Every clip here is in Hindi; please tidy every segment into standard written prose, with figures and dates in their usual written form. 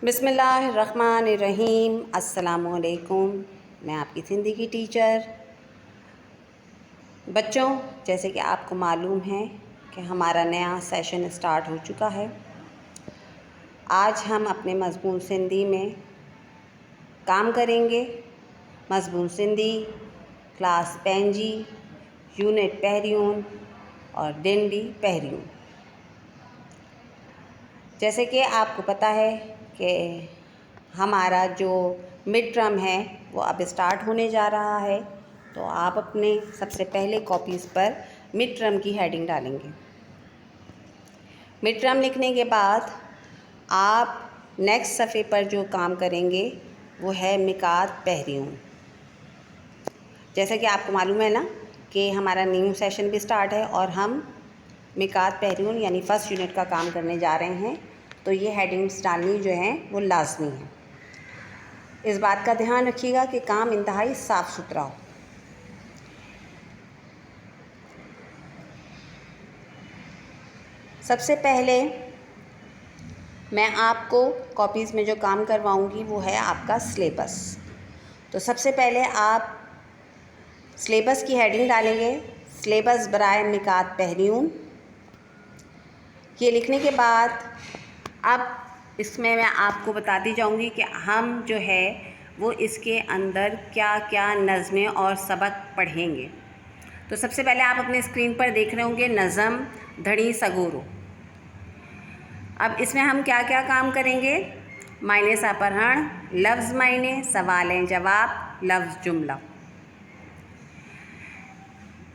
बिस्मिल्लाहिर्रहमानिर्रहीम। अस्सलामुअलैकुम। मैं आपकी हिंदी की टीचर। बच्चों, जैसे कि आपको मालूम है कि हमारा नया सेशन स्टार्ट हो चुका है। आज हम अपने मज़मून सिंधी में काम करेंगे। मज़मून सिंधी क्लास पंजी, यूनिट पहिरियूं और डिंडी पहिरियूं। जैसे कि आपको पता है कि हमारा जो मिड टर्म है वो अब स्टार्ट होने जा रहा है, तो आप अपने सबसे पहले कॉपीज़ पर मिड टर्म की हेडिंग डालेंगे। मिड टर्म लिखने के बाद आप नेक्स्ट सफ़े पर जो काम करेंगे वो है मिकात पहिरियूं। जैसे कि आपको मालूम है ना कि हमारा न्यू सेशन भी स्टार्ट है और हम मिकात पहिरियूं यानी फ़र्स्ट यूनिट का काम करने जा रहे हैं, तो ये हेडिंग्स डालनी जो हैं वो लाजमी है। इस बात का ध्यान रखिएगा कि काम इंतहाई साफ़ सुथरा हो। सबसे पहले मैं आपको कॉपीज़ में जो काम करवाऊंगी वो है आपका सिलेबस। तो सबसे पहले आप सिलेबस की हेडिंग डालेंगे, सिलेबस बराए मिकात पहिरियूं। ये लिखने के बाद अब इसमें मैं आपको बताती जाऊंगी कि हम जो है वो इसके अंदर क्या क्या नज़में और सबक पढ़ेंगे। तो सबसे पहले आप अपने स्क्रीन पर देख रहे होंगे नज़म धड़ी सगोरो। अब इसमें हम क्या क्या काम करेंगे? मायने सा पढ़ण, लफ्ज़ मायने, सवालें जवाब, लफ्ज़ जुमला।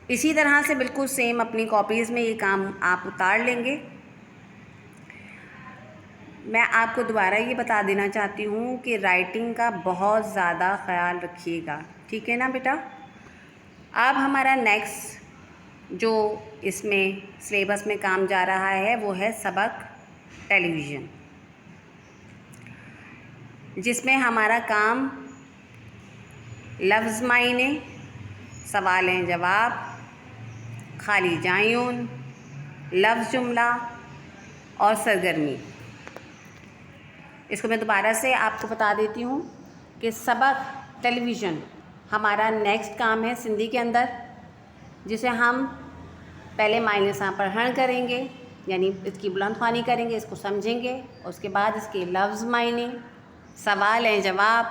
इसी तरह से बिल्कुल सेम अपनी कॉपीज़ में ये काम आप उतार लेंगे। मैं आपको दोबारा ये बता देना चाहती हूँ कि राइटिंग का बहुत ज़्यादा ख़याल रखिएगा, ठीक है ना बेटा। अब हमारा नेक्स्ट जो इसमें सिलेबस में काम जा रहा है वो है सबक टेलीविज़न, जिसमें हमारा काम लफ्ज़ मायने, सवालें जवाब, खाली जायून, लफ्ज़ जुमला और सरगर्मी। इसको मैं दोबारा से आपको बता देती हूँ कि सबक टेलीविज़न हमारा नेक्स्ट काम है सिंधी के अंदर, जिसे हम पहले मायने सा पढ़ण करेंगे, यानी इसकी बुलंद ख़्वानी करेंगे, इसको समझेंगे। उसके बाद इसके लफ्ज़ मायने, सवाल हैं जवाब,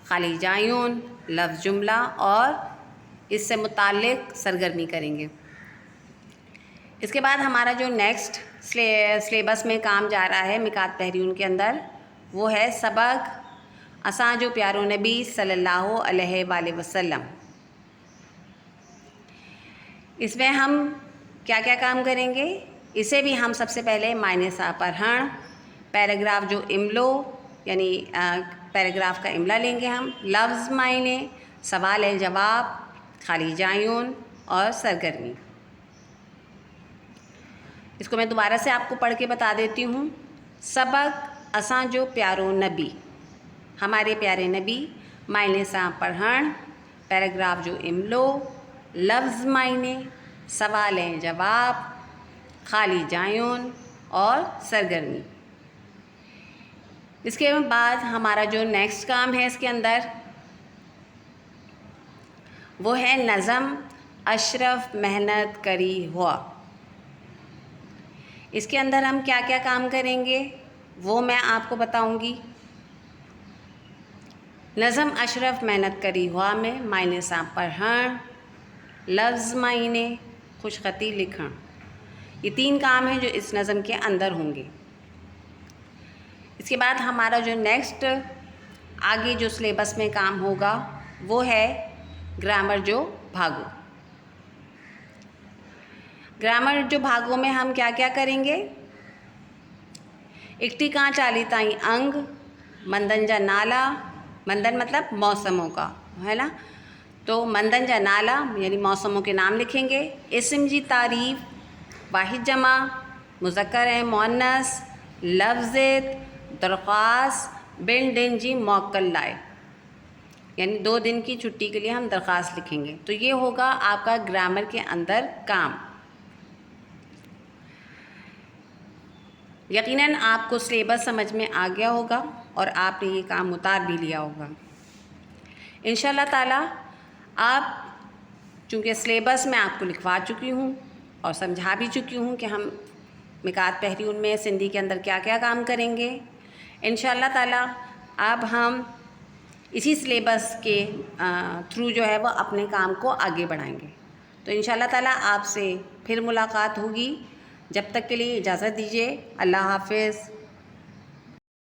खाली जायून, लफ्ज़ जुमला और इससे मुताल्लिक़ सरगर्मी करेंगे। इसके बाद हमारा जो नेक्स्ट सिलेबस में काम जा रहा है मिकात पहिरियूं के अंदर वो है सबक असां जो प्यारो नबी सल्लल्लाहु अलैहि वसल्लम। इसमें हम क्या क्या काम करेंगे? इसे भी हम सबसे पहले मायने सा पढ़ण, पैराग्राफ जो इमलो यानी पैराग्राफ का इमला लेंगे हम, लफ्ज़ मायने, सवाल जवाब, खाली जायून और सरगर्मी। इसको मैं दोबारा से आपको पढ़ के बता देती हूँ। सबक असां जो प्यारो नबी, हमारे प्यारे नबी, मायने सा पढ़ण, पैराग्राफ जो इमलो, लफ्ज़ मायने, सवालें जवाब, खाली जायून और सरगर्मी। इसके बाद हमारा जो नेक्स्ट काम है इसके अंदर वो है नज़म अशरफ मेहनत करी हुआ। इसके अंदर हम क्या क्या काम करेंगे वो मैं आपको बताऊंगी। नज़म अशरफ मेहनत करी हुआ में मायने सा पढ़ण, लफ्ज़ मायने, खुशखती लिखण, ये 3 काम हैं जो इस नज़म के अंदर होंगे। इसके बाद हमारा जो नेक्स्ट आगे जो सिलेबस में काम होगा वो है ग्रामर जो भागो। ग्रामर जो भागों में हम क्या क्या करेंगे? इकट्ठी कां चाली ताई अंग, मंदन जा नाला, मंदन मतलब मौसमों का है ना, तो मंदन जा नाला यानी मौसमों के नाम लिखेंगे। इस्म जी तारीफ़, वाहिद जमा, मुज़क्कर है मुअन्नस, लफ्ज़ दरख्वास्त, बिन दिन जी मौक्कल लाए, यानी 2 दिन की छुट्टी के लिए हम दरख्वास्त लिखेंगे। तो ये होगा आपका ग्रामर के अंदर काम। यकीनन आपको सिलेबस समझ में आ गया होगा और आपने ये काम उतार भी लिया होगा इंशाल्लाह ताला। आप चूँकि सिलेबस मैं आपको लिखवा चुकी हूँ और समझा भी चुकी हूँ कि हम मिकात पहरीउन में सिंधी के अंदर क्या क्या काम करेंगे इंशाल्लाह ताला। अब हम इसी सिलेबस के थ्रू जो है वो अपने काम को आगे बढ़ाएंगे। तो इंशाल्लाह ताला आपसे फिर मुलाकात होगी। जब तक के लिए इजाज़त दीजिए। अल्लाह हाफ़िज़।